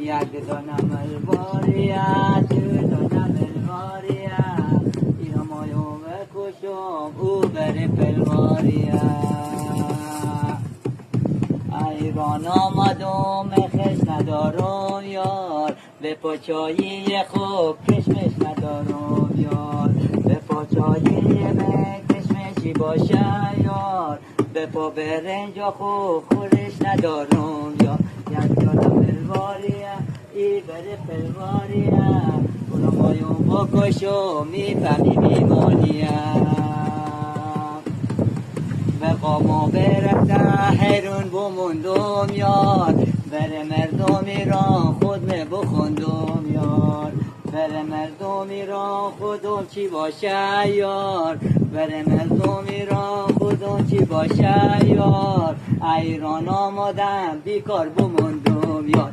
یک دانم الواریت دانم الواریت اینا مایو بکشم او بره پلواریت ایران آمدم خش ندارم یار به پاچایی خوب کشمش ندارم یار به پاچایی من کشمشی باشه یار به پا برنج خوب خورش ندارم یار یک دانم الواریه ای بره پلواریه اونا مایون بکشو میفهمی میمانیه به قامو برفته حیرون بموندم یار بره مردم ایران خود بخوندم یار بره مردم ایران خودم چی باشه یار بره مردم ایران خودم چی باشه یار ایران آمدم بیکار بموندم یار